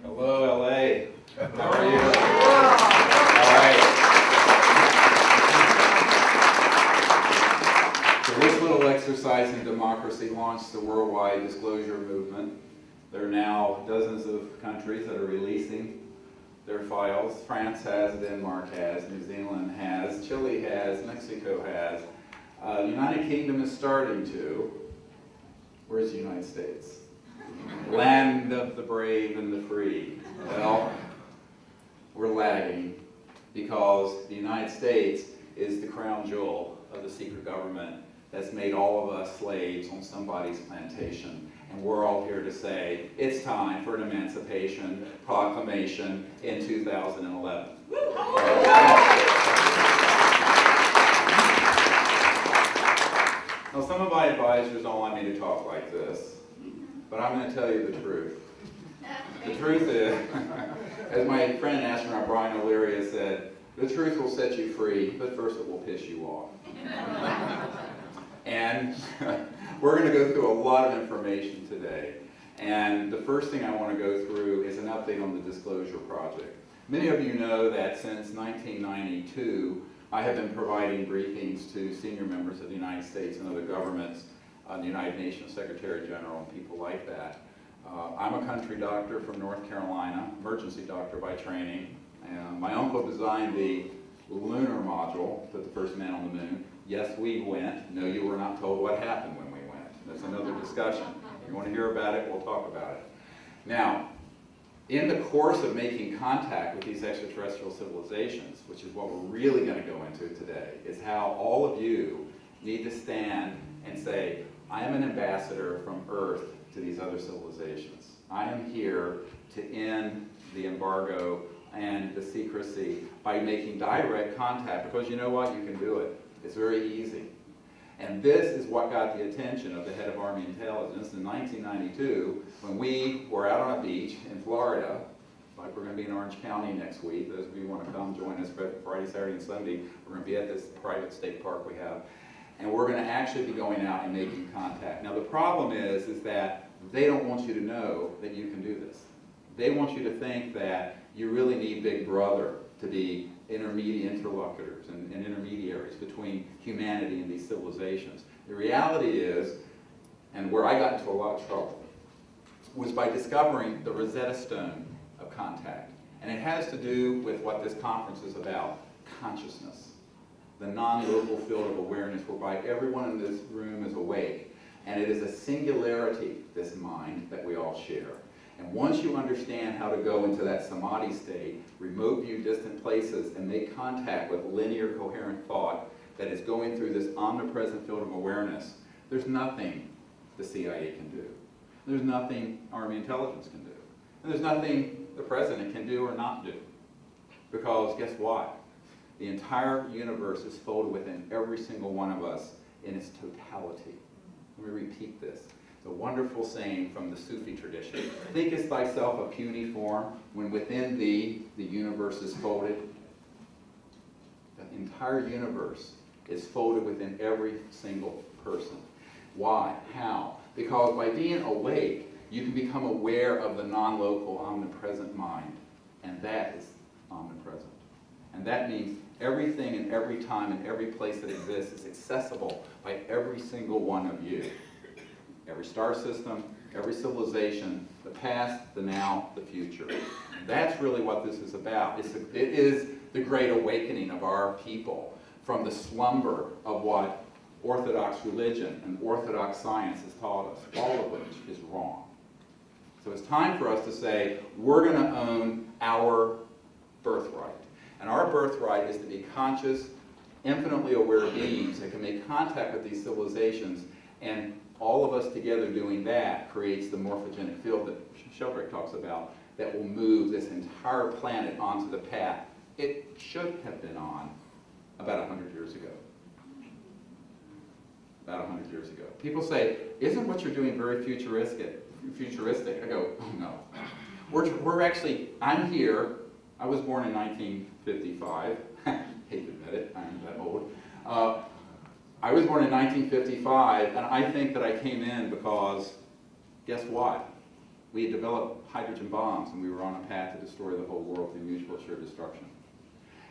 Hello, LA. How are you? All right. So this little exercise in democracy launched the worldwide disclosure movement. There are now dozens of countries that are releasing their files. France has, Denmark has, New Zealand has, Chile has, Mexico has. The United Kingdom is starting to. Where's the United States? Land of the brave and the free. Well, we're lagging because the United States is the crown jewel of the secret government that's made all of us slaves on somebody's plantation. And we're all here to say it's time for an Emancipation Proclamation in 2011. Now, some of my advisors don't want me to talk like this, but I'm going to tell you the truth. The truth is, as my friend astronaut Brian O'Leary has said, the truth will set you free, but first it will piss you off. And we're going to go through a lot of information today. And the first thing I want to go through is an update on the Disclosure Project. Many of you know that since 1992, I have been providing briefings to senior members of the United States and other governments, the United Nations Secretary General, and people like that. I'm a country doctor from North Carolina, emergency doctor by training. My uncle designed the lunar module, put the first man on the moon. Yes, we went. No, you were not told what happened when we went. That's another discussion. If you want to hear about it, we'll talk about it. Now, in the course of making contact with these extraterrestrial civilizations, which is what we're really going to go into today, is how all of you need to stand and say, I am an ambassador from Earth to these other civilizations. I am here to end the embargo and the secrecy by making direct contact, because you know what? You can do it. It's very easy. And this is what got the attention of the head of Army Intelligence in 1992 when we were out on a beach in Florida, like we're going to be in Orange County next week. Those of you who want to come join us Friday, Saturday, and Sunday, we're going to be at this private state park we have. And we're going to actually be going out and making contact. Now the problem is that they don't want you to know that you can do this. They want you to think that you really need Big Brother to be interlocutors and intermediaries between humanity and these civilizations. The reality is, and where I got into a lot of trouble, was by discovering the Rosetta Stone of contact. And it has to do with what this conference is about, consciousness. The non-local field of awareness whereby everyone in this room is awake. And it is a singularity, this mind, that we all share. And once you understand how to go into that samadhi state, remote view distant places, and make contact with linear coherent thought that is going through this omnipresent field of awareness, there's nothing the CIA can do. There's nothing Army Intelligence can do. And there's nothing the President can do or not do. Because guess what? The entire universe is folded within every single one of us in its totality. Let me repeat this. It's a wonderful saying from the Sufi tradition. Thinkest thyself a puny form, when within thee the universe is folded. The entire universe is folded within every single person. Why? How? Because by being awake, you can become aware of the non-local, omnipresent mind. And that is omnipresent. And that means everything and every time and every place that exists is accessible by every single one of you. Every star system, every civilization, the past, the now, the future. And that's really what this is about. It is the great awakening of our people from the slumber of what Orthodox religion and Orthodox science has taught us, all of which is wrong. So it's time for us to say, we're going to own our birthright. And our birthright is to be conscious, infinitely aware beings that can make contact with these civilizations, and all of us together doing that creates the morphogenic field that Sheldrake talks about that will move this entire planet onto the path it should have been on about 100 years ago. About 100 years ago. People say, isn't what you're doing very futuristic? I go, oh no. We're actually, I'm here. I was born in 1955. Hate to admit it, I'm that old. I was born in 1955, and I think that I came in because, guess what? we had developed hydrogen bombs, and we were on a path to destroy the whole world through mutual assured destruction.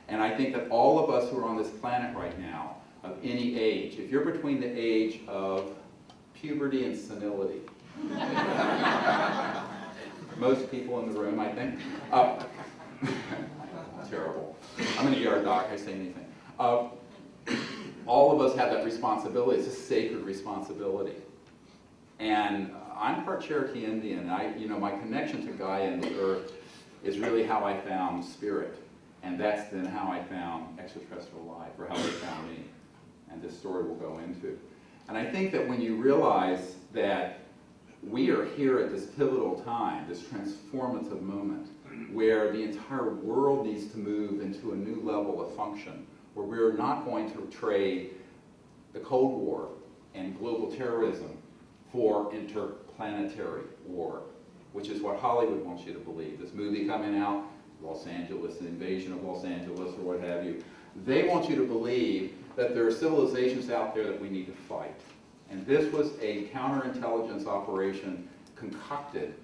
And I think that all of us who are on this planet right now, of any age, if you're between the age of puberty and senility, most people in the room, I think, terrible. I'm an ER doc, I say anything. All of us have that responsibility. It's a sacred responsibility. And I'm part Cherokee Indian, and my connection to Gaia and the earth is really how I found spirit. And that's then how I found extraterrestrial life, or how they found me. And this story will go into. And I think that when you realize that we are here at this pivotal time, this transformative moment, where the entire world needs to move into a new level of function, where we're not going to trade the Cold War and global terrorism for interplanetary war, which is what Hollywood wants you to believe. This movie coming out, Los Angeles, the invasion of Los Angeles, or what have you, they want you to believe that there are civilizations out there that we need to fight. And this was a counterintelligence operation concocted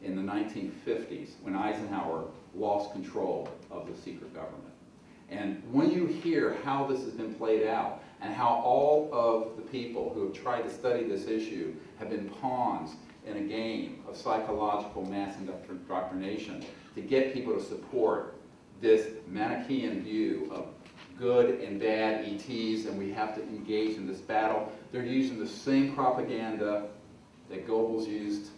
in the 1950s when Eisenhower lost control of the secret government. And when you hear how this has been played out, and how all of the people who have tried to study this issue have been pawns in a game of psychological mass indoctrination to get people to support this Manichaean view of good and bad ETs, and we have to engage in this battle. They're using the same propaganda that Goebbels used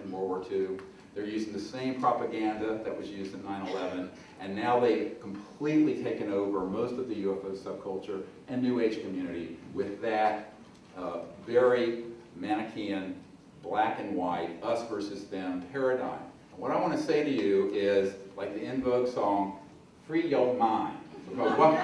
in World War II. They're using the same propaganda that was used in 9/11, and now they've completely taken over most of the UFO subculture and New Age community with that very Manichaean, black and white, us versus them paradigm. And what I want to say to you is, like the In Vogue song, free your mind. Because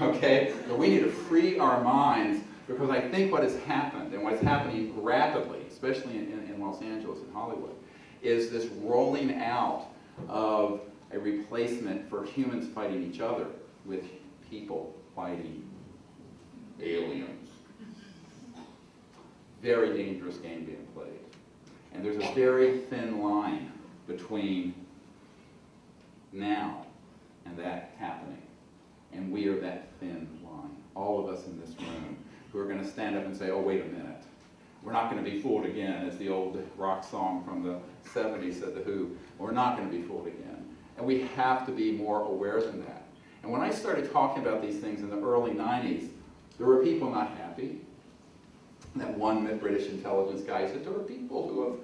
okay? But we need to free our minds, because I think what has happened, and what's happening rapidly, especially in Los Angeles and Hollywood, is this rolling out of a replacement for humans fighting each other with people fighting aliens. Very dangerous game being played. And there's a very thin line between now and that happening. And we are that thin line. All of us in this room who are going to stand up and say, oh, wait a minute. We're not going to be fooled again, as the old rock song from the 70s said, The Who. We're not going to be fooled again. And we have to be more aware than that. And when I started talking about these things in the early 90s, there were people not happy. That one British intelligence guy said, there are people who have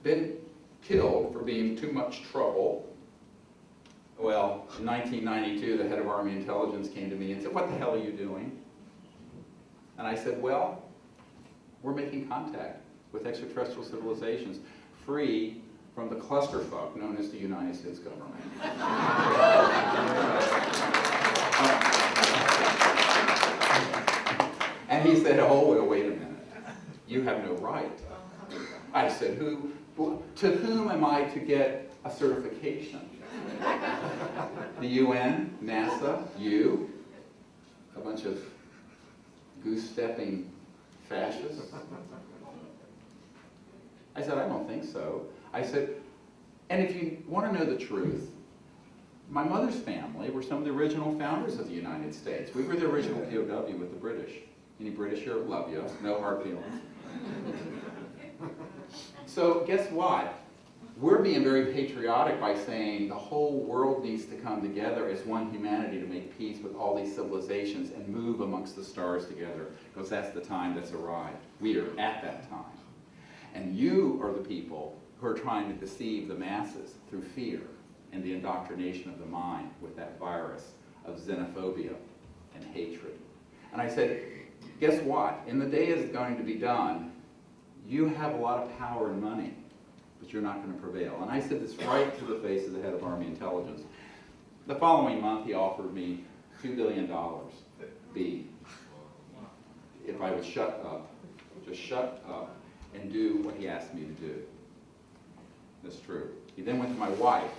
been killed for being too much trouble. Well, in 1992, the head of Army Intelligence came to me and said, what the hell are you doing? And I said, well, we're making contact with extraterrestrial civilizations free from the clusterfuck known as the United States government. And he said, oh, well, wait a minute. You have no right. I said, to whom am I to get a certification? The UN, NASA, you, a bunch of goose-stepping fascists? I said, I don't think so. I said, and if you want to know the truth, my mother's family were some of the original founders of the United States. We were the original POW with the British. Any British here? Love you. No hard feelings. So guess what? We're being very patriotic by saying the whole world needs to come together as one humanity to make peace with all these civilizations and move amongst the stars together, because that's the time that's arrived. We are at that time. And you are the people who are trying to deceive the masses through fear and the indoctrination of the mind with that virus of xenophobia and hatred. And I said, guess what? In the day is going to be done, you have a lot of power and money, but you're not going to prevail. And I said this right to the face of the head of Army Intelligence. The following month, he offered me $2 billion, B, if I would shut up, just shut up, and do what he asked me to do. That's true. He then went to my wife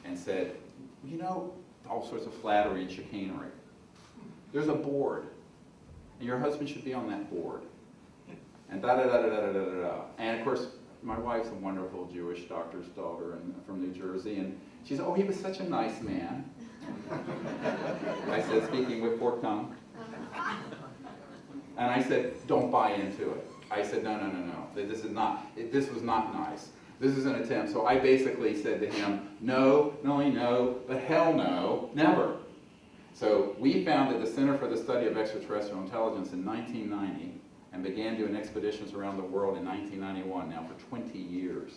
and said, you know, all sorts of flattery and chicanery. There's a board, and your husband should be on that board. And da-da-da-da-da-da-da-da. And of course, my wife's a wonderful Jewish doctor's daughter from New Jersey, and she said, oh, he was such a nice man. I said, speaking with forked tongue. And I said, don't buy into it. I said, no, this was not nice. This is an attempt. So I basically said to him, no, not only no, but hell no, never. So we founded the Center for the Study of Extraterrestrial Intelligence in 1990 and began doing expeditions around the world in 1991, now for 20 years.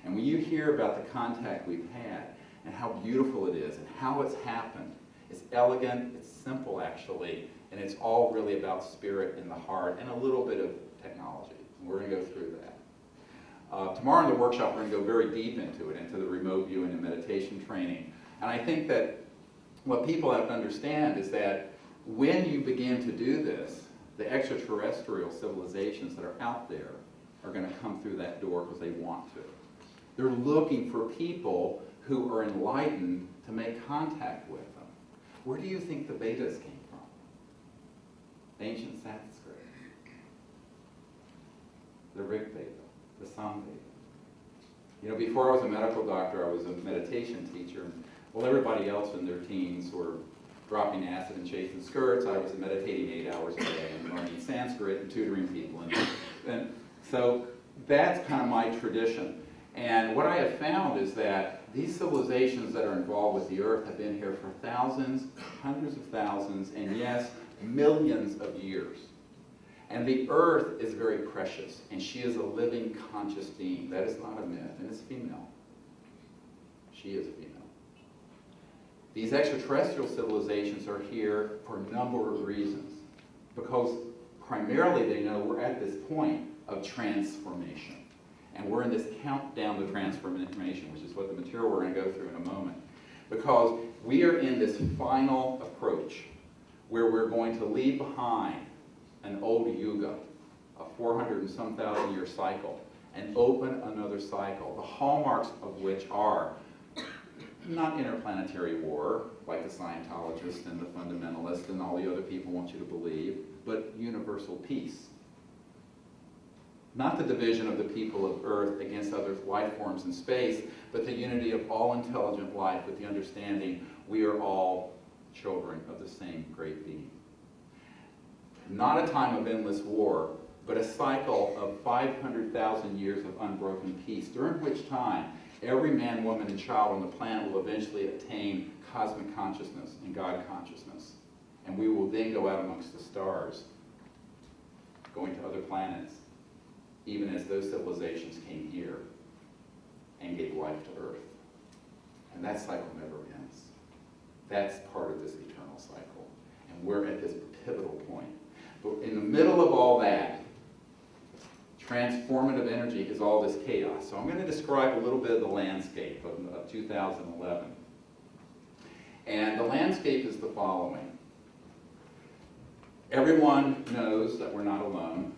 And when you hear about the contact we've had and how beautiful it is and how it's happened, it's elegant, it's simple actually, and it's all really about spirit and the heart and a little bit of technology. And we're going to go through that. Tomorrow in the workshop, we're going to go very deep into it, into the remote viewing and meditation training. And I think that what people have to understand is that when you begin to do this, the extraterrestrial civilizations that are out there are going to come through that door because they want to. They're looking for people who are enlightened to make contact with them. Where do you think the Vedas came from? Ancient Sanskrit. The Rig Veda, the Sam Veda. You know, before I was a medical doctor, I was a meditation teacher. Well, everybody else in their teens were dropping acid and chasing skirts. I was meditating 8 hours a day and learning Sanskrit and tutoring people. And so that's kind of my tradition. And what I have found is that these civilizations that are involved with the earth have been here for thousands, hundreds of thousands, and yes, millions of years. And the earth is very precious, and she is a living, conscious being. That is not a myth, and it's female. She is a female. These extraterrestrial civilizations are here for a number of reasons. Because primarily they know we're at this point of transformation. And we're in this countdown to transformation, which is what the material we're going to go through in a moment. Because we are in this final approach where we're going to leave behind an old yuga, a 400 and some thousand year cycle, and open another cycle, the hallmarks of which are not interplanetary war, like the Scientologists and the fundamentalists and all the other people want you to believe, but universal peace. Not the division of the people of Earth against other life forms in space, but the unity of all intelligent life with the understanding we are all children of the same great being. Not a time of endless war, but a cycle of 500,000 years of unbroken peace, during which time every man, woman, and child on the planet will eventually attain cosmic consciousness and God consciousness. And we will then go out amongst the stars, going to other planets, even as those civilizations came here and gave life to Earth. And that cycle never ends. That's part of this eternal cycle. And we're at this pivotal point. But in the middle of all that, transformative energy is all this chaos. So I'm going to describe a little bit of the landscape of 2011. And the landscape is the following. Everyone knows that we're not alone.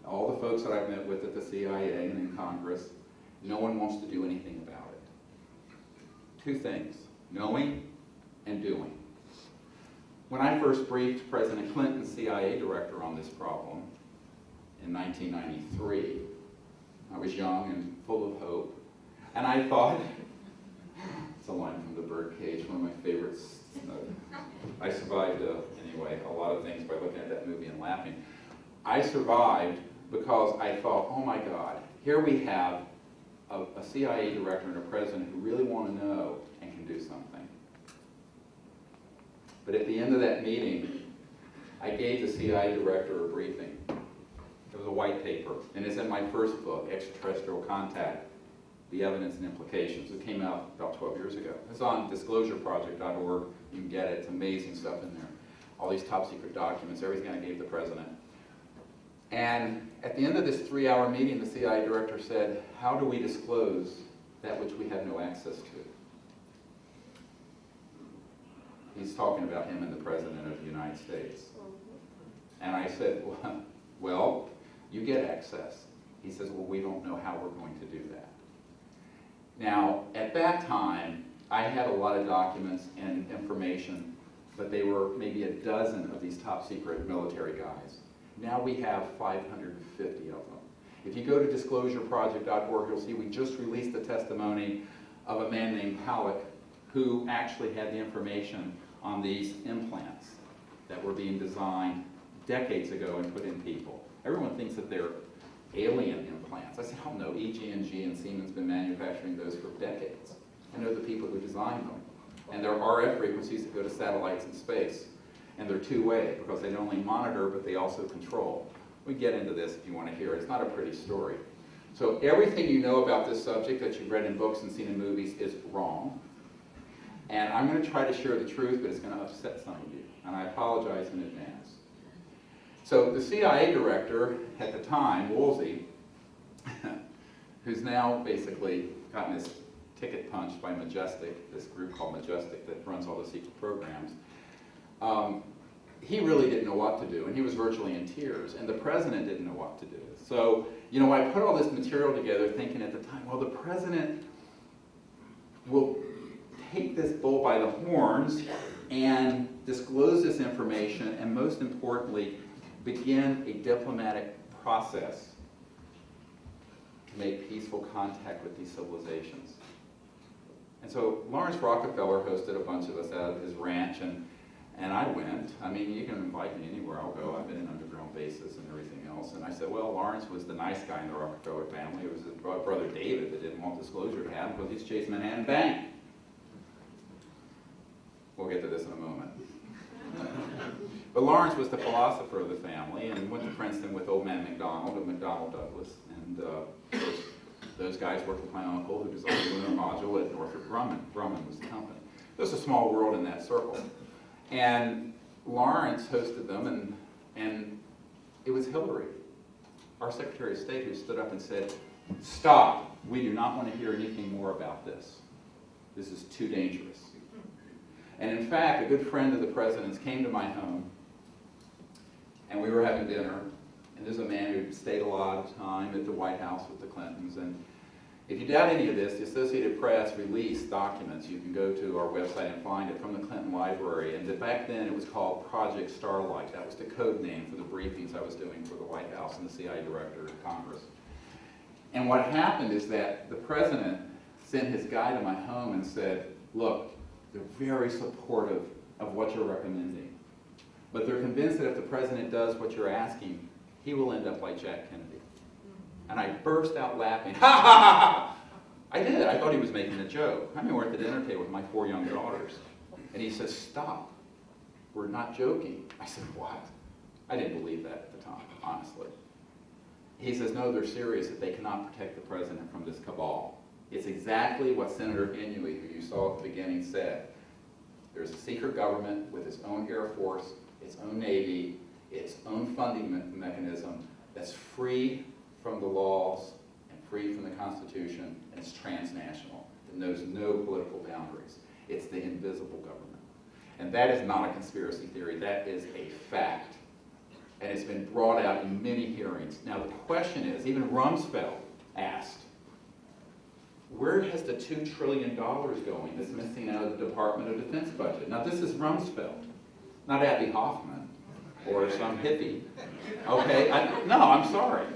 All the folks that I've met with at the CIA and in Congress, no one wants to do anything about it. Two things, knowing and doing. When I first briefed President Clinton, CIA director, on this problem in 1993, I was young and full of hope, and I thought, it's a line from The Birdcage, one of my favorites. I survived, anyway, a lot of things by looking at that movie and laughing. I survived because I thought, oh my God, here we have a CIA director and a president who really want to know and can do something. But at the end of that meeting, I gave the CIA director a briefing. It was a white paper, and it's in my first book, Extraterrestrial Contact, The Evidence and Implications. It came out about 12 years ago. It's on disclosureproject.org. You can get it. It's amazing stuff in there. All these top secret documents, everything I gave the president. And at the end of this 3-hour meeting, the CIA director said, how do we disclose that which we have no access to? He's talking about him and the President of the United States. And I said, well, you get access. He says, well, we don't know how we're going to do that. Now, at that time, I had a lot of documents and information, but they were maybe a dozen of these top secret military guys. Now we have 550 of them. If you go to disclosureproject.org, you'll see we just released the testimony of a man named Halleck who actually had the information on these implants that were being designed decades ago and put in people. Everyone thinks that they're alien implants. I said, oh no, EG&G and Siemens have been manufacturing those for decades. I know the people who designed them. And they're RF frequencies that go to satellites in space. And they're two-way because they not only monitor, but they also control. We get into this if you want to hear it. It's not a pretty story. So everything you know about this subject that you've read in books and seen in movies is wrong. And I'm going to try to share the truth, but it's going to upset some of you. And I apologize in advance. So the CIA director at the time, Woolsey, who's now basically gotten his ticket punched by Majestic, this group called Majestic that runs all the secret programs, he really didn't know what to do, and he was virtually in tears, and the president didn't know what to do. So, you know, I put all this material together thinking at the time, well, the president will take this bull by the horns and disclose this information, and most importantly, begin a diplomatic process to make peaceful contact with these civilizations. And so Lawrence Rockefeller hosted a bunch of us out of his ranch, and I went. I mean, you can invite me anywhere, I'll go. I've been in underground bases and everything else. And I said, well, Lawrence was the nice guy in the Rockefeller family. It was his brother David that didn't want disclosure to happen because he's chasing Manhattan Bank. We'll get to this in a moment. But Lawrence was the philosopher of the family and went to Princeton with old man McDonald and McDonnell Douglas. And those guys worked with my uncle who designed the lunar module at Northrop Grumman. Grumman was the company. It was a small world in that circle. And Lawrence hosted them, and it was Hillary, our Secretary of State, who stood up and said, stop, we do not want to hear anything more about this. This is too dangerous. And in fact, a good friend of the president's came to my home, and we were having dinner, and there's a man who stayed a lot of time at the White House with the Clintons, and if you doubt any of this, the Associated Press released documents. You can go to our website and find it from the Clinton Library, and back then it was called Project Starlight. That was the code name for the briefings I was doing for the White House and the CIA Director of Congress. And what happened is that the president sent his guy to my home and said, look, they're very supportive of what you're recommending. But they're convinced that if the president does what you're asking, he will end up like Jack Kennedy. And I burst out laughing. Ha ha ha! I did. I thought he was making a joke. I mean, we're at the dinner table with my 4 young daughters. And he says, stop. We're not joking. I said, what? I didn't believe that at the time, honestly. He says, no, they're serious, that they cannot protect the president from this cabal. It's exactly what Senator Inouye, who you saw at the beginning, said. There's a secret government with its own Air Force, its own Navy, its own funding mechanism that's free from the laws and free from the Constitution, and it's transnational. It knows no political boundaries. It's the invisible government. And that is not a conspiracy theory. That is a fact. And it's been brought out in many hearings. Now the question is, even Rumsfeld asked, where has the $2 trillion going that's missing out of the Department of Defense budget? Now this is Rumsfeld, not Abby Hoffman or some hippie. Okay, no, I'm sorry.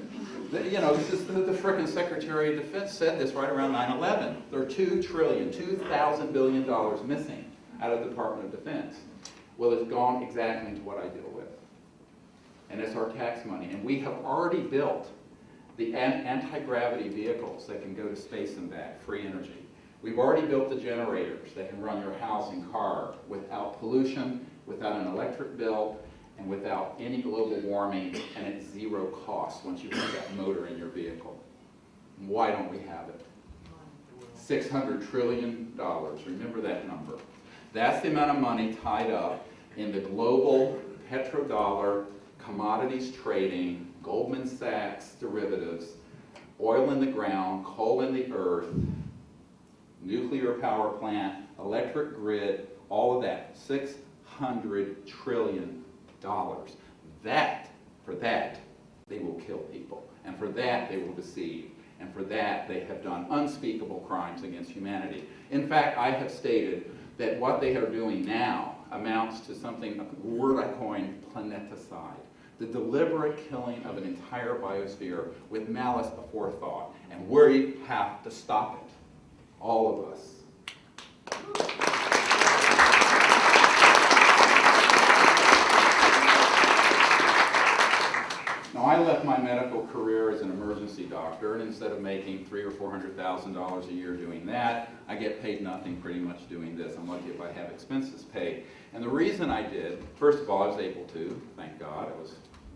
You know, this is the frickin' Secretary of Defense said this right around 9/11. There are $2 trillion, $2,000 billion missing out of the Department of Defense. Well, it's gone exactly into what I deal with. And it's our tax money. And we have already built the anti-gravity vehicles that can go to space and back, free energy. We've already built the generators that can run your house and car without pollution, without an electric bill, and without any global warming, and at zero cost once you put that motor in your vehicle. Why don't we have it? $600 trillion. Remember that number. That's the amount of money tied up in the global petrodollar, commodities trading, Goldman Sachs derivatives, oil in the ground, coal in the earth, nuclear power plant, electric grid, all of that. $600 trillion. For that, they will kill people. And for that, they will deceive. And for that, they have done unspeakable crimes against humanity. In fact, I have stated that what they are doing now amounts to something, a word I coined, planeticide. The deliberate killing of an entire biosphere with malice aforethought. And we have to stop it. All of us. Now, I left my medical career as an emergency doctor, and instead of making $300,000 or $400,000 a year doing that, I get paid nothing pretty much doing this. I'm lucky if I have expenses paid. And the reason I did, first of all, I was able to, thank God,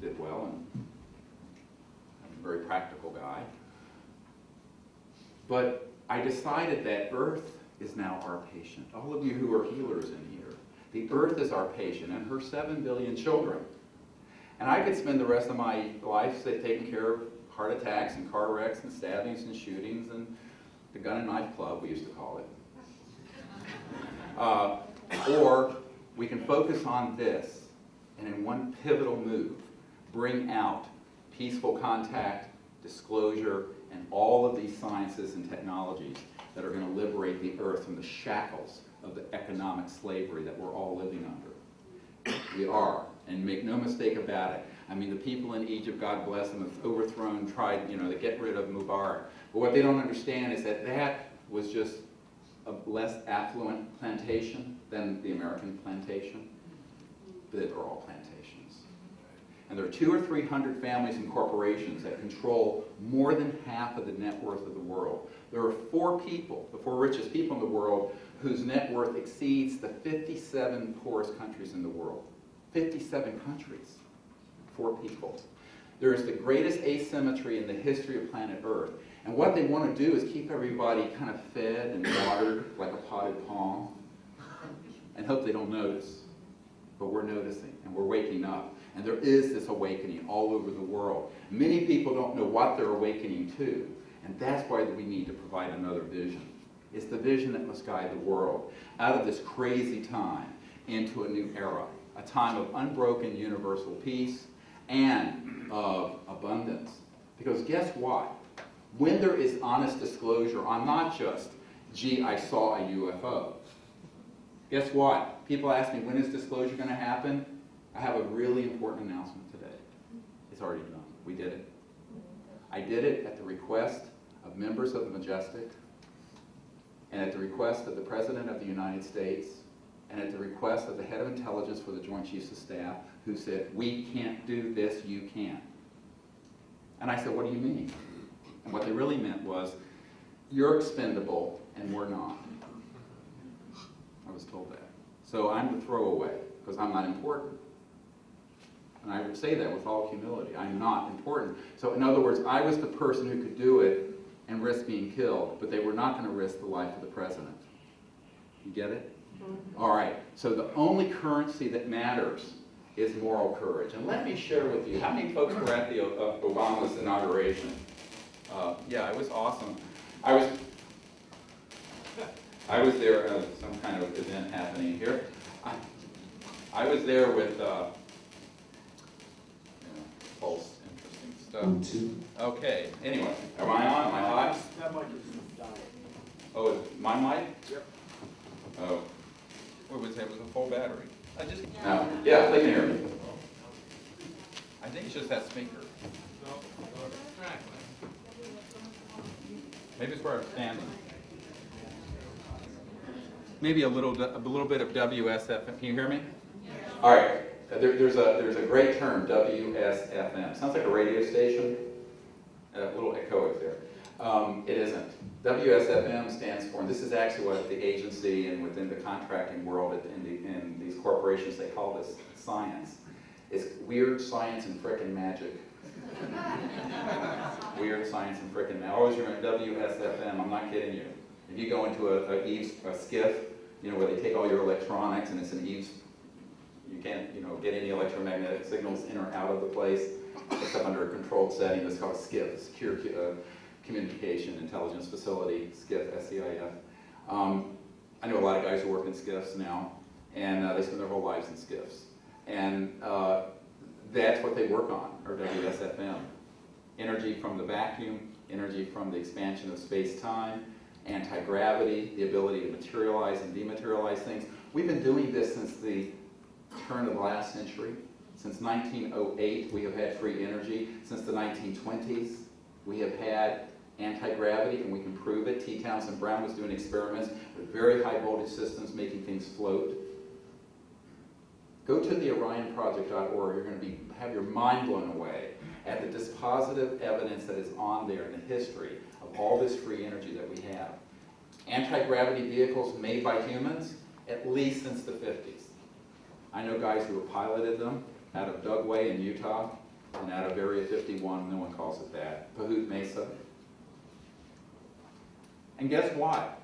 did well, and I'm a very practical guy. But I decided that Earth is now our patient. All of you who are healers in here, the Earth is our patient, and her 7 billion children. And I could spend the rest of my life taking care of heart attacks and car wrecks and stabbings and shootings and the gun and knife club, we used to call it. Or we can focus on this, and in one pivotal move, bring out peaceful contact, disclosure, and all of these sciences and technologies that are going to liberate the Earth from the shackles of the economic slavery that we're all living under. We are. And make no mistake about it. I mean, the people in Egypt, God bless them, have tried, to get rid of Mubarak. But what they don't understand is that that was just a less affluent plantation than the American plantation. But they're all plantations. And there are 200 or 300 families and corporations that control more than half of the net worth of the world. There are 4 people, the 4 richest people in the world, whose net worth exceeds the 57 poorest countries in the world. 57 countries, 4 people. There is the greatest asymmetry in the history of planet Earth. And what they want to do is keep everybody kind of fed and watered like a potted palm and hope they don't notice. But we're noticing and we're waking up. And there is this awakening all over the world. Many people don't know what they're awakening to. And that's why we need to provide another vision. It's the vision that must guide the world out of this crazy time into a new era. A time of unbroken universal peace and of abundance. Because guess what? When there is honest disclosure on not just, gee, I saw a UFO. Guess what? People ask me, when is disclosure going to happen? I have a really important announcement today. It's already done. We did it. I did it at the request of members of the Majestic and at the request of the President of the United States and at the request of the head of intelligence for the Joint Chiefs of Staff, who said, we can't do this, you can. And I said, what do you mean? And what they really meant was, you're expendable and we're not. I was told that. So I'm the throwaway, because I'm not important. And I would say that with all humility. I'm not important. So in other words, I was the person who could do it and risk being killed, but they were not going to risk the life of the president. You get it? All right, so the only currency that matters is moral courage. And let me share with you, how many folks were at the Obama's inauguration? Yeah, it was awesome. I was there, some kind of event happening here. I was there with false, interesting stuff. Okay, anyway, am I on? Am I hot? That mic is dying. Oh, is my mic? Yep. Oh. What was that? It was a full battery. Yeah, they can hear me. I think it's just that speaker. Maybe it's where I'm standing. Maybe a little bit of WSFM. Can you hear me? All right. There's a great term, WSFM. Sounds like a radio station. A little echoic there. It isn't. WSFM stands for, and this is actually what the agency and within the contracting world in these corporations, they call this science. It's weird science and frickin' magic. Weird science and frickin' magic. Always remember WSFM, I'm not kidding you. If you go into a skiff, where they take all your electronics and it's an eaves, you can't, get any electromagnetic signals in or out of the place, except under a controlled setting. That's called a skiff, a secure communication intelligence facility, SCIF, S-C-I-F. I know a lot of guys who work in skiffs now, and they spend their whole lives in skiffs. And that's what they work on, or WSFM. Energy from the vacuum, energy from the expansion of space-time, anti-gravity, the ability to materialize and dematerialize things. We've been doing this since the turn of the last century. Since 1908, we have had free energy. Since the 1920s, we have had anti-gravity, and we can prove it. T. Townsend Brown was doing experiments with very high voltage systems making things float. Go to the orionproject.org. You're going to have your mind blown away at the dispositive evidence that is on there in the history of all this free energy that we have. Anti-gravity vehicles made by humans, at least since the 50s. I know guys who have piloted them out of Dugway in Utah and out of Area 51, no one calls it that, Pahut Mesa. And guess what?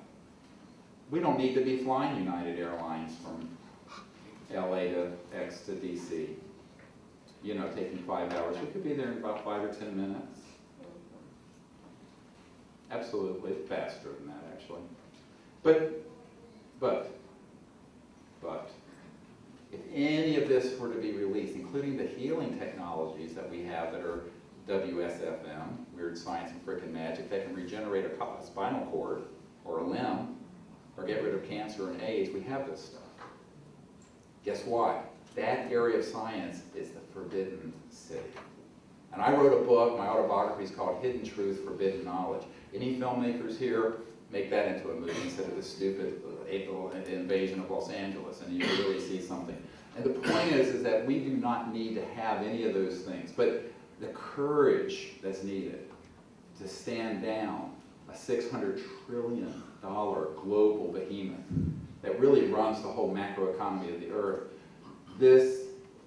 We don't need to be flying United Airlines from LA to X to DC. You know, taking 5 hours. We could be there in about 5 or 10 minutes. Absolutely, faster than that, actually. But, if any of this were to be released, including the healing technologies that we have that are WSFM, weird science and frickin' magic, that can regenerate a spinal cord or a limb or get rid of cancer and AIDS, we have this stuff. Guess what? That area of science is the forbidden city. And I wrote a book, my autobiography is called Hidden Truth, Forbidden Knowledge. Any filmmakers here, make that into a movie instead of this stupid invasion of Los Angeles, and you really see something. And the point is that we do not need to have any of those things, but the courage that's needed to stand down a $600 trillion global behemoth that really runs the whole macroeconomy of the earth, this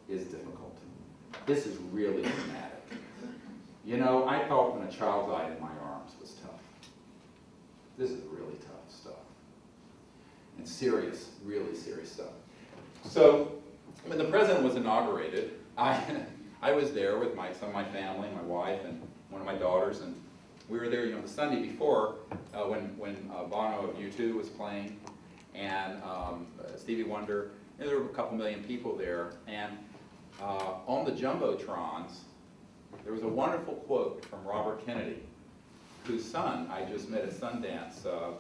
is difficult. This is really dramatic. You know, I thought when a child died in my arms was tough. This is really tough stuff. And serious, really serious stuff. So, when the president was inaugurated, I was there with some of my family, my wife, and one of my daughters, and we were there, you know, the Sunday before when Bono of U2 was playing, and Stevie Wonder. And there were a couple million people there, and on the jumbotrons, there was a wonderful quote from Robert Kennedy, whose son I just met at Sundance a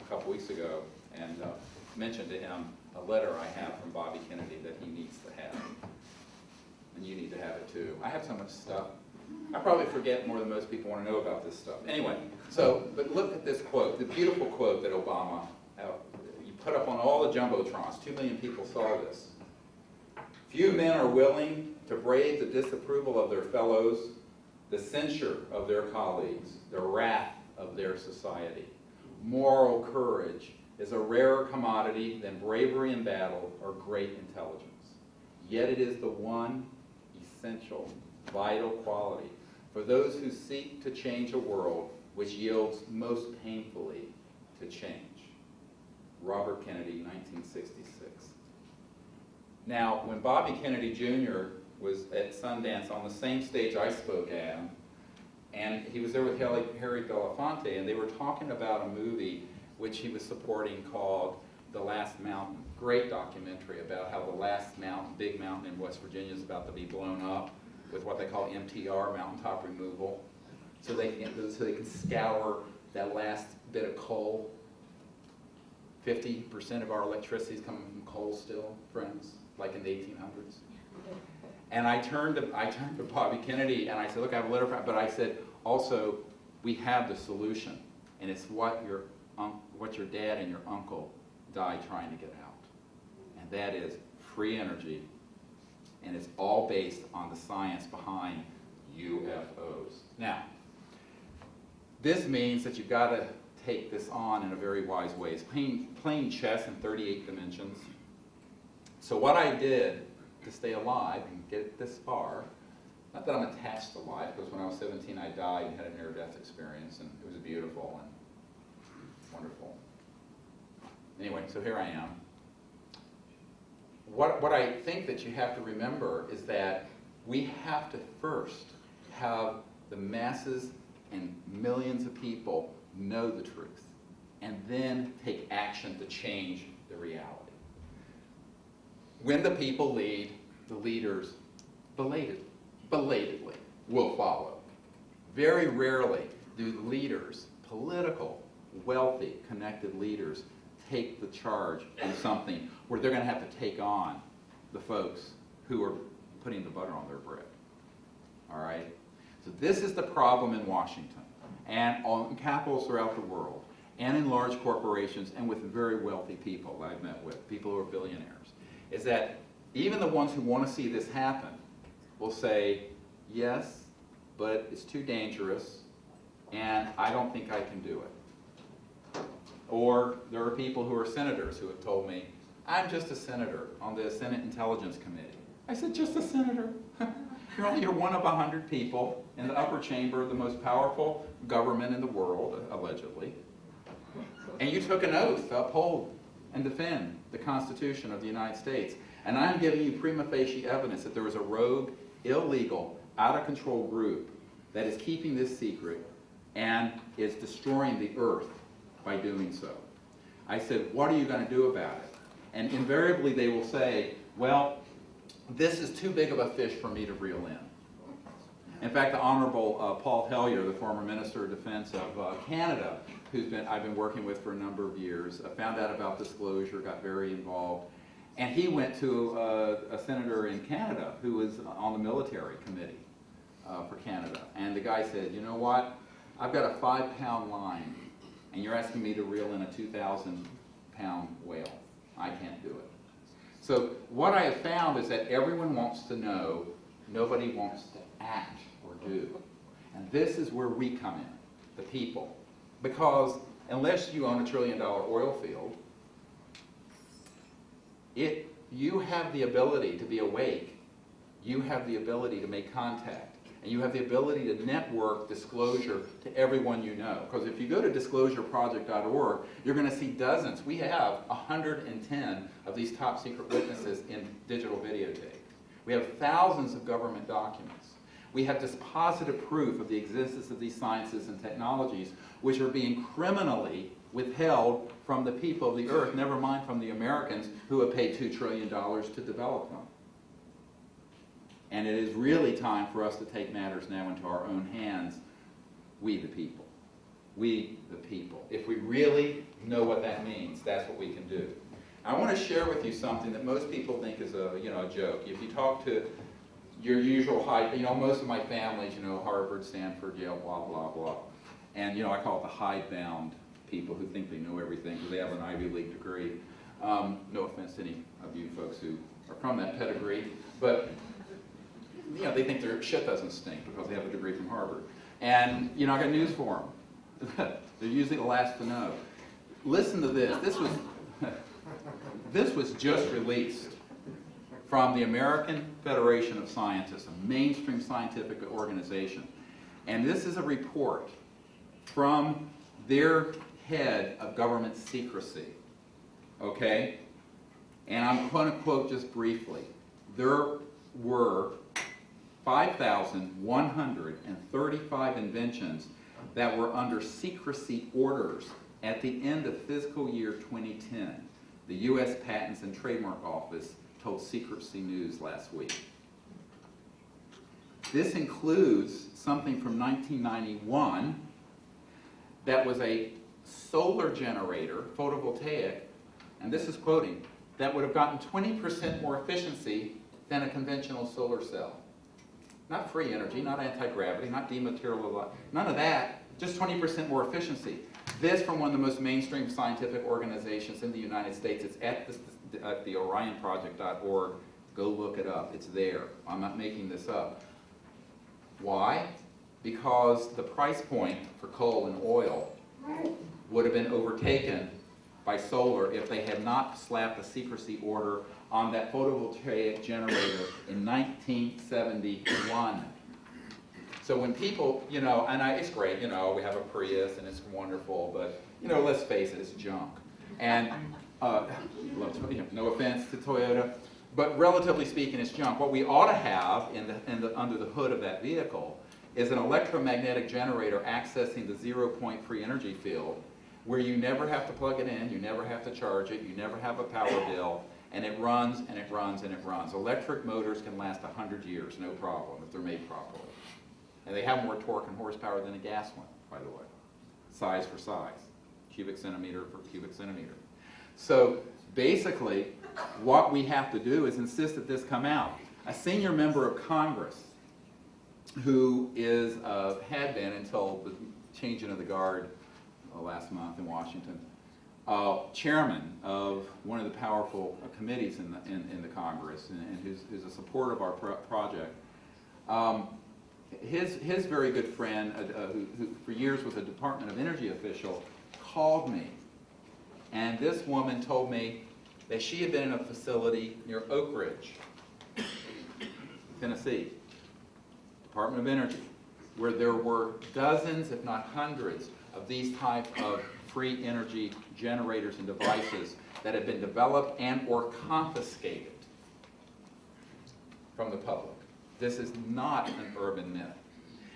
couple weeks ago, and mentioned to him a letter I have from Bobby Kennedy that he needs to have. And you need to have it too. I have so much stuff. I probably forget more than most people want to know about this stuff. Anyway, but look at this quote, the beautiful quote that Obama you put up on all the jumbotrons. 2 million people saw this. Few men are willing to brave the disapproval of their fellows, the censure of their colleagues, the wrath of their society. Moral courage is a rarer commodity than bravery in battle or great intelligence. Yet it is the one essential, vital quality for those who seek to change a world which yields most painfully to change. Robert Kennedy, 1966. Now, when Bobby Kennedy Jr. was at Sundance on the same stage I spoke at, and he was there with Harry Belafonte, and they were talking about a movie which he was supporting called The Last Mountain. Great documentary about how the last mountain, big mountain in West Virginia, is about to be blown up with what they call MTR, mountaintop removal, so they can scour that last bit of coal. 50% of our electricity is coming from coal still, friends, like in the 1800s. And I turned to Bobby Kennedy and I said, look, I have a letter from, but I said, also, we have the solution, and it's what your dad and your uncle died trying to get out. And that is free energy, and it's all based on the science behind UFOs. Now, this means that you've got to take this on in a very wise way. It's playing chess in 38 dimensions. So what I did to stay alive and get this far, not that I'm attached to life, because when I was 17 I died and had a near-death experience, and it was beautiful and wonderful. Anyway, so here I am. What I think that you have to remember is that we have to first have the masses and millions of people know the truth, and then take action to change the reality. When the people lead, the leaders belatedly will follow. Very rarely do leaders, political, wealthy, connected leaders, take the charge on something where they're going to have to take on the folks who are putting the butter on their bread. All right? So this is the problem in Washington and on capitals throughout the world and in large corporations and with very wealthy people I've met with, people who are billionaires, is that even the ones who want to see this happen will say, yes, but it's too dangerous and I don't think I can do it. Or there are people who are senators who have told me, I'm just a senator on the Senate Intelligence Committee. I said, just a senator? You're one of 100 people in the upper chamber of the most powerful government in the world, allegedly. And you took an oath to uphold and defend the Constitution of the United States. And I'm giving you prima facie evidence that there is a rogue, illegal, out-of-control group that is keeping this secret and is destroying the earth by doing so. I said, what are you going to do about it? And invariably they will say, well, this is too big of a fish for me to reel in. In fact, the Honorable Paul Hellyer, the former Minister of Defense of Canada, I've been working with for a number of years, found out about disclosure, got very involved, and he went to a senator in Canada who was on the military committee for Canada. And the guy said, you know what, I've got a 5-pound line, and you're asking me to reel in a 2,000-pound whale. I can't do it. So what I have found is that everyone wants to know, nobody wants to act or do. And this is where we come in, the people. Because unless you own $1 trillion oil field, you have the ability to be awake, you have the ability to make contact, and you have the ability to network disclosure to everyone you know. Because if you go to disclosureproject.org, you're going to see dozens. We have 110 of these top secret witnesses in digital videotape. We have thousands of government documents. We have dispositive proof of the existence of these sciences and technologies which are being criminally withheld from the people of the earth, never mind from the Americans who have paid $2 trillion to develop them. And it is really time for us to take matters now into our own hands, we the people. We the people. If we really know what that means, that's what we can do. I want to share with you something that most people think is a joke. If you talk to your usual most of my family's, Harvard, Stanford, Yale, blah, blah, blah. And, I call it the hidebound people who think they know everything because they have an Ivy League degree. No offense to any of you folks who are from that pedigree, but they think their shit doesn't stink because they have a degree from Harvard. And, I got news for them. They're usually the last to know. Listen to this. This was just released from the American Federation of Scientists, a mainstream scientific organization. And this is a report from their head of government secrecy. Okay? And I'm going to quote just briefly. There were 5,135 inventions that were under secrecy orders at the end of fiscal year 2010. The U.S. Patents and Trademark Office told Secrecy News last week. This includes something from 1991 that was a solar generator, photovoltaic, and this is quoting, that would have gotten 20% more efficiency than a conventional solar cell. Not free energy, not anti-gravity, not dematerialization, none of that, just 20% more efficiency. This from one of the most mainstream scientific organizations in the United States. It's at the orionproject.org. Go look it up. It's there. I'm not making this up. Why? Because the price point for coal and oil would have been overtaken by solar if they had not slapped a secrecy order on that photovoltaic generator in 1971. So when people, it's great, we have a Prius and it's wonderful, but, let's face it, it's junk. And, no offense to Toyota, but relatively speaking, it's junk. What we ought to have under the hood of that vehicle is an electromagnetic generator accessing the zero-point free energy field where you never have to plug it in, you never have to charge it, you never have a power bill, and it runs and it runs and it runs. Electric motors can last 100 years, no problem, if they're made properly. And they have more torque and horsepower than a gas one, by the way. Size for size, cubic centimeter for cubic centimeter. So basically, what we have to do is insist that this come out. a senior member of Congress who is, had been until the changing of the guard last month in Washington, chairman of one of the powerful committees in the Congress, and who's a supporter of our project. His very good friend, who for years was a Department of Energy official, called me, and this woman told me that she had been in a facility near Oak Ridge, Tennessee, Department of Energy, where there were dozens, if not hundreds, of these type of free energy generators and devices that had been developed and or confiscated from the public. This is not an urban myth.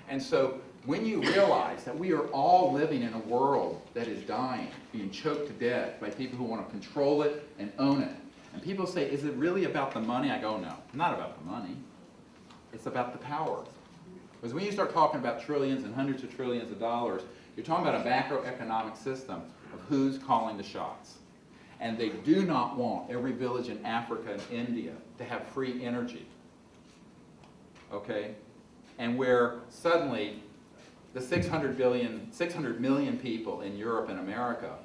And so when you realize that we are all living in a world that is dying, being choked to death by people who want to control it and own it, and people say, is it really about the money? I go, no, not about the money. It's about the power. Because when you start talking about trillions and hundreds of trillions of dollars, you're talking about a macroeconomic system of who's calling the shots. And they do not want every village in Africa and India to have free energy. Okay? And where suddenly the 600 million people in Europe and America,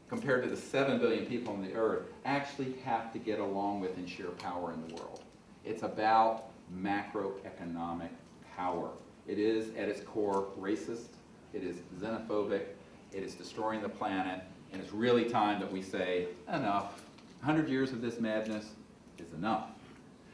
compared to the 7 billion people on the earth, actually have to get along with and share power in the world. It's about macroeconomic power. It is, at its core, racist. It is xenophobic. It is destroying the planet. And it's really time that we say, enough. 100 years of this madness is enough.